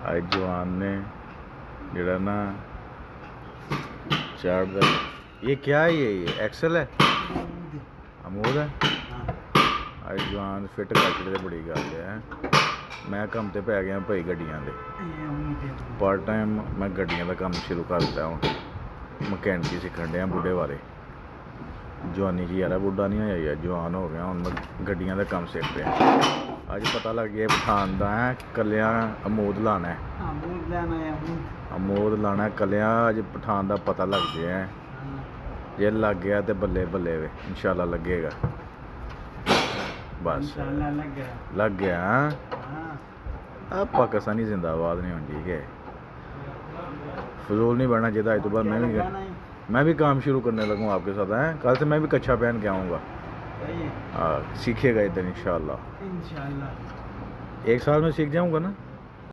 आज जवान ने जरा ना चार ये क्या है, ये एक्सल है, अमूद है। आज जवान फिट करके बड़ी गल है। मैं काम ते पै गया भाई गड्डियां दे पार्ट टाइम। मैं गड्डियां का काम शुरू कर दिता हूँ। मकैनिकी सीखन दिया बुढ़े बारे। जवानी च यार बुढ़ा नहीं होया यार, जवान हो गया हूँ। मैं गड्डियां का काम सीख रहा। अज पता लग गया पठान का है कलिया अमूद लाना है, अमूद लाना है कलिया। अज पठान का पता लग गया है। जे लग गया तो बल्ले बल्ले वे इंशाल्लाह लगेगा। बस लग गया। अब पाकिस्तानी जिंदाबाद नहीं होनी, ठीक है। फजूल नहीं बढ़ना चाहिए। आज तो बाद मैं भी काम शुरू करने लगूँ आपके साथ हैं। कल से मैं भी कच्छा पहन के आऊँगा। हाँ सीखिएगा इधर इंशाल्लाह। 1 साल में सीख जाऊँगा ना।